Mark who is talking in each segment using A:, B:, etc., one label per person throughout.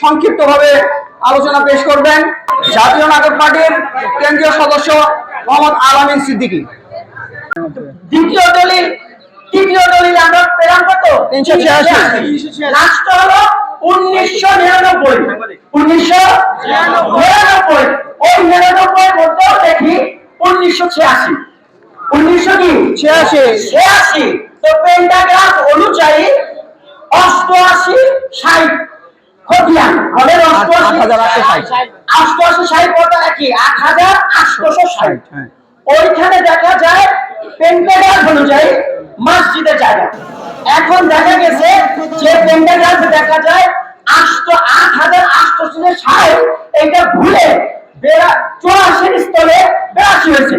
A: সংক্ষিপ্তভাবে আলোচনা পেশ করবেন জাতীয় নাগরিক পার্টির কেন্দ্রীয় সদস্য মোহাম্মদ আলামিন সিদ্দিকী।
B: দ্বিতীয় দলিল, তৃতীয় দলিল আমরা পেলাম কত?
A: 386।
B: লাস্ট হলো 1999। 1999 ওই 99 মধ্যেও দেখি 1986। 1986 তো পেন্টাগ্রাফ অনুযায়ী 88 60 খতিয়ান আমাদের 88 60 কত নাকি 8860। ওইখানে দেখা যায় পেন্টাগ্রাফ অনুযায়ী মসজিদের জায়গা। এখন দেখা গেছে যে পেন্টাগ্রাফ দেখা যায় 8860 এটা ভুলে 84 স্থলে 82 হয়েছে।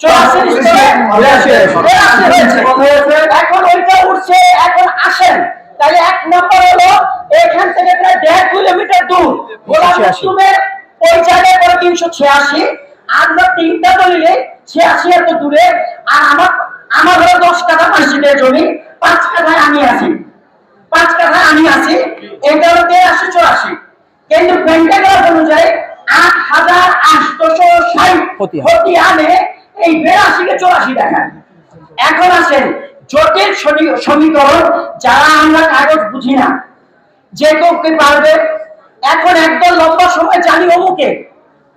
B: 84 স্থলে 82 হয়েছে। এখন ওইটা উঠছে। এখন আসেন তাহলে এক নম্বর হলো এখান থেকে প্রায় 1.5 কিলোমিটার দূর গোলাম মাসুমের ওই জায়গায় পরে 386। আমরা তিনটা দলিলে 86 এত দূরে। আর আমার হলো 10 কাঠা মসজিদের জমি, 5 কাঠায় আমি আছি, 5 কাঠায় আমি আছি। এটা হলো 83 84। কিন্তু পেন্টাগ্রাফ অনুযায়ী 8860 খতিয়ানে এই 82 কে 84 দেখায়। এখন আসেন জটিল সমীকরণ, যারা আমরা কাগজ বুঝি না যে কেউ কি পারবে। এখন একদম লম্বা সময় জানি অমুকে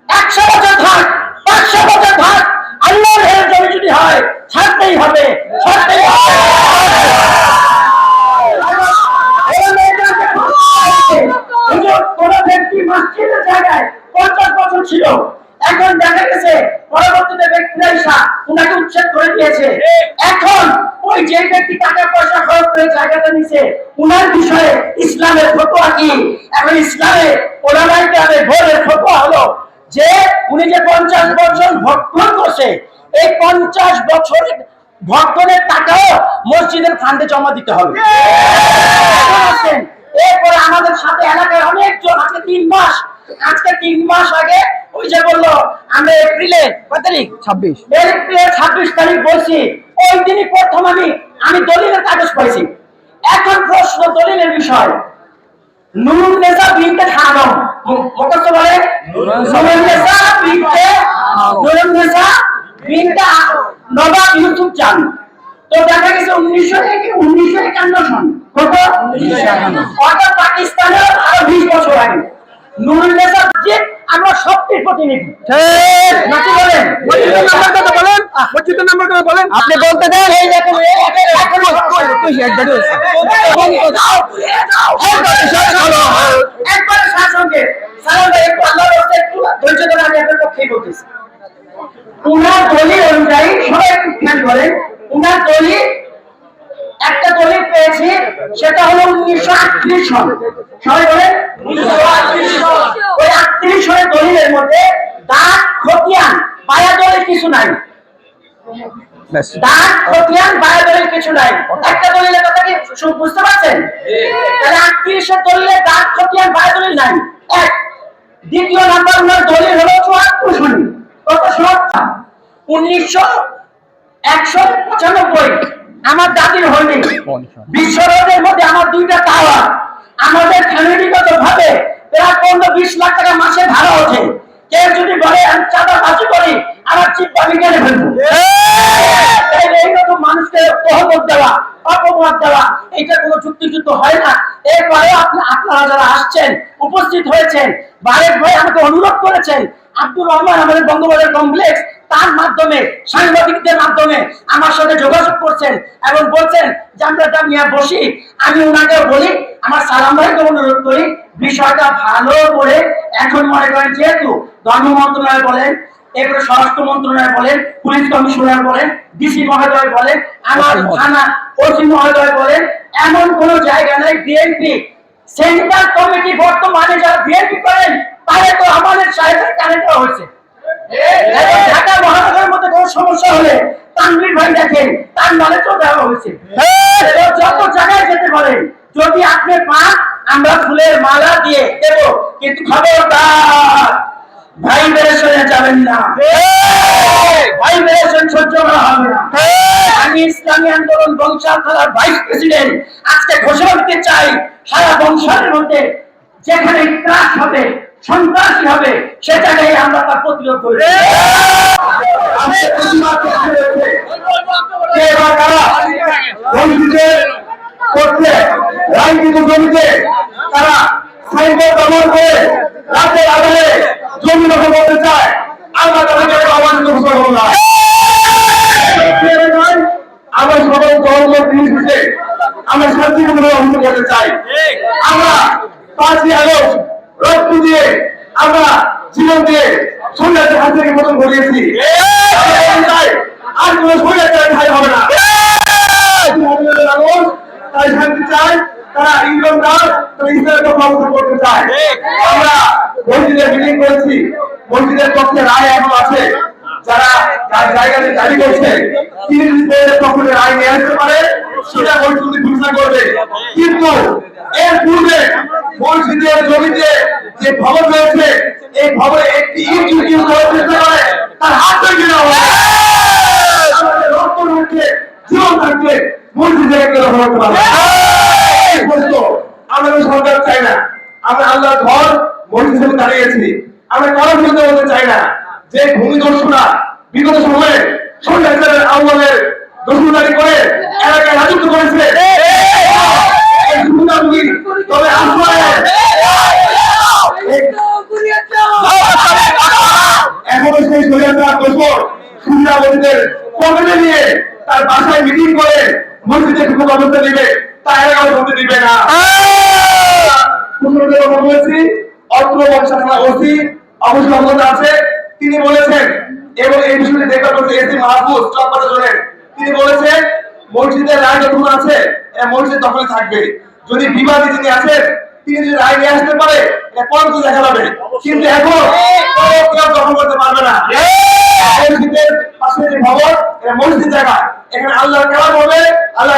B: 100 বছর থাক, 500 বছর থাক, আল্লাহর জমি যদি হয় ছাড়তেই হবে, ছাড়তেই হবে। কোন ব্যক্তি মসজিদের জায়গায় 50 বছর ছিল, এখন দেখা গেছে পরবর্তীতে ব্যক্তিরা এসে উনাকে উচ্ছেদ করে দিয়েছে। এখন ওই যে ব্যক্তি টাকা পয়সা খরচ করে জায়গাটা নিছে, উনার বিষয়ে ইসলামের ফতোয়া কি? এখন ইসলামে ওলামায়ে কেরামের ভোরের ফতোয়া হলো যে উনি যে 50 বছর ভক্ষণ করছে, এই 50 বছরের ভক্ষণের টাকাও মসজিদের ফান্ডে জমা দিতে হবে। এরপরে আমাদের সাথে এলাকায় অনেকজন আজকে 3 মাস আগে ওই যে বললো আমরা এপ্রিলে কত তারিখ 26 এপ্রিলের 26 তারিখ বলছি, ওই দিনই প্রথম আমি দলিলের কাগজ পাইছি। এখন প্রশ্ন দলিলের বিষয় নুরুন নেসা বিনতে খানম মুখস্থ বলে নুরুন নেসা বিনতে নবাব ইউসুফ চান। তো দেখা গেছে 1951 সন কত 1951 অর্থাৎ পাকিস্তানের আরো 20 বছর আগে। নুরুন নেসা যে আমরা সবটির প্রতিনিধি, ঠিক নাকি বলেন? মসজিদের নাম্বার কত বলেন? মসজিদের নাম্বার কত বলেন? আপনি বলতে দেন। এই দেখুন এখন তুই একবার শাসনকে সালাম ভাই একটু আল্লাহর রাস্তায় একটু ধৈর্য ধরে আমি আপনার পক্ষেই বলতেছি। উনার দলিল অনুযায়ী সবাই একটু খেয়াল করেন, উনার দলিল একটা দলিল পেয়েছি, সেটা হলো 1938 সন। সবাই বলেন 1938 সন। ওই 38 সনের দলিলের মধ্যে দাগ খতিয়ান বায়া দলিল কিছু নাই। দাগ খতিয়ান বায়া দলিল কিছু নাই। একটা দলিলের কথা কি বুঝতে পারছেন? তাহলে 38 এর দলিলে দাগ খতিয়ান বায়া দলিল নাই। এক। দ্বিতীয় নাম্বার উনার দলিল হলো 74 সন। কত সন? 1995 আমার দাদির হয়নি। বিশ্ব রোডের মধ্যে আমার 2টা টাওয়ার। আমাদের ফ্যামিলিগত ভাবে প্রায় 15-20 লাখ টাকা মাসে ভাড়া ওঠে। কেউ যদি বলে আমি চাঁদাবাজি করি, আমার চিপ আমি কেন ফেলবো? এইরকম মানুষকে তহমত দেওয়া, অপবাদ দেওয়া, এটা কোনো যুক্তিযুক্ত হয় না। এরপরে আপনারা যারা আসছেন, উপস্থিত হয়েছেন, বারেক ভাই আমাকে অনুরোধ করেছেন, আব্দুর রহমান আমাদের বঙ্গবন্ধু কমপ্লেক্স, তার মাধ্যমে সাংবাদিকদের মাধ্যমে আমার সাথে যোগাযোগ করছেন এবং বলছেন যে আমরা মিয়া বসি। আমি ওনাকে বলি, আমার সালাম ভাইকে অনুরোধ করি বিষয়টা ভালো করে, এখন মনে করেন যেহেতু ধর্ম মন্ত্রণালয় বলেন, এরপরে স্বরাষ্ট্র মন্ত্রণালয় বলেন, পুলিশ কমিশনার বলেন, ডিসি মহোদয় বলেন, আমার থানা ওসি মহোদয় বলেন, এমন কোন জায়গা নেই। বিএনপি সেন্ট্রাল কমিটি বর্তমানে যারা বিএনপি করেন তাহলে তো আমাদের সাহেবের কানেক্ট হয়েছে। ঢাকা মহানগরের মধ্যে কোন সমস্যা হলে তানভীর ভাই দেখেন, তার নলেজও দেওয়া হয়েছে। যত জায়গায় যেতে পারেন, যদি আপনি পান আমরা ফুলের মালা দিয়ে দেব, কিন্তু খবরদার ভাইব্রেশনে যাবেন না, ভাইব্রেশন সহ্য করা হবে না। আমি ইসলামী আন্দোলন বংশাল থানার ভাইস প্রেসিডেন্ট আজকে ঘোষণা দিতে চাই, সারা বংশালের মধ্যে যেখানে ত্রাস হবে, সন্ত্রাসী হবে, সে জায়গায় আমরা তার প্রতিরোধ করি।
A: আজকে প্রতিবাদ করতে হয়েছে। কে বা কারা মসজিদে করছে রাজনীতি জমিতে তারা সাইনবোর্ড ব্যবহার করে রাতের আধারে জমি দখল করতে চায়, আমরা তাদেরকে অবাধিত ঘোষণা করলাম। আমরা সবাই দলমত নির্বিশেষে আমরা শান্তিপূর্ণভাবে অভিযোগ করতে চাই। আমরা 5ই আগস্ট রক্ত দিয়ে আমরা জীবন দিয়ে সন্ন্যাসের হাত থেকে পতন ঘটিয়েছি। আমরা বলতে চাই, আর কোনো সন্ন্যাসের ঠাঁই হবে না। মানুষ তাই শান্তি চায়, তারা ইংরেজরা তারা ইসলামের পক্ষে অবস্থান করতে চায়। আমরা মসজিদে মিটিং করেছি, মসজিদের পক্ষে রায় এখন আছে। যারা জায়গাতে দাবি করছে 30 দিনের পক্ষে রায় নিয়ে আসতে পারে, সেটা মসজিদ ঘোষণা করবে। কিন্তু এর পূর্বে মসজিদের জমিতে যে ভবন রয়েছে, এই ভবনে একটি ইট যদি কেউ করার চেষ্টা করে তার হাত ভেঙে দেওয়া হবে। আমাদের রক্ত থাকবে, জীবন থাকবে, মসজিদে কেউ দখল করতে পারবে না। এই প্রশ্ন আমরা সরকার চাই না। আমরা আল্লাহর ঘর মসজিদ হিসেবে দাঁড়িয়েছি। আমরা কারোর বিরুদ্ধে বলতে চাই না যে ভূমিদস্যুরা বিগত সময়ে সন্ন্যাসের আহ্বানের দস্যুদারি করে এলাকায় রাজত্ব করেছে। এই সুবিধাভোগী তবে আশ্রয়ে এখনো সেই শরীয়তরা দোষর সুবিধাভোগীদের পকেটে নিয়ে তার বাসায় মিটিং করে মসজিদে ঢুকে ব্যবস্থা দিবে, তা এলাকায় ঢুকতে দিবে না। বলেছি অত্র বংশা থানা ওসি অবশ্যই অবগত আছে। তিনি বলেছেন এবং এই বিষয়টি দেখা করছে এসি মাহফুজ চকবাজার জোনের। তিনি বলেছেন মসজিদের রায় যখন আছে মসজিদ দখলে থাকবে। যদি বিবাদী যিনি আছেন তিনি যদি রায় নিয়ে আসতে পারে পরে তো দেখা যাবে, কিন্তু এখন কেউ দখল করতে পারবে না। মসজিদের পাশে যে ভবন এটা মসজিদ জায়গা, এখানে আল্লাহর কালাম হবে, আল্লাহ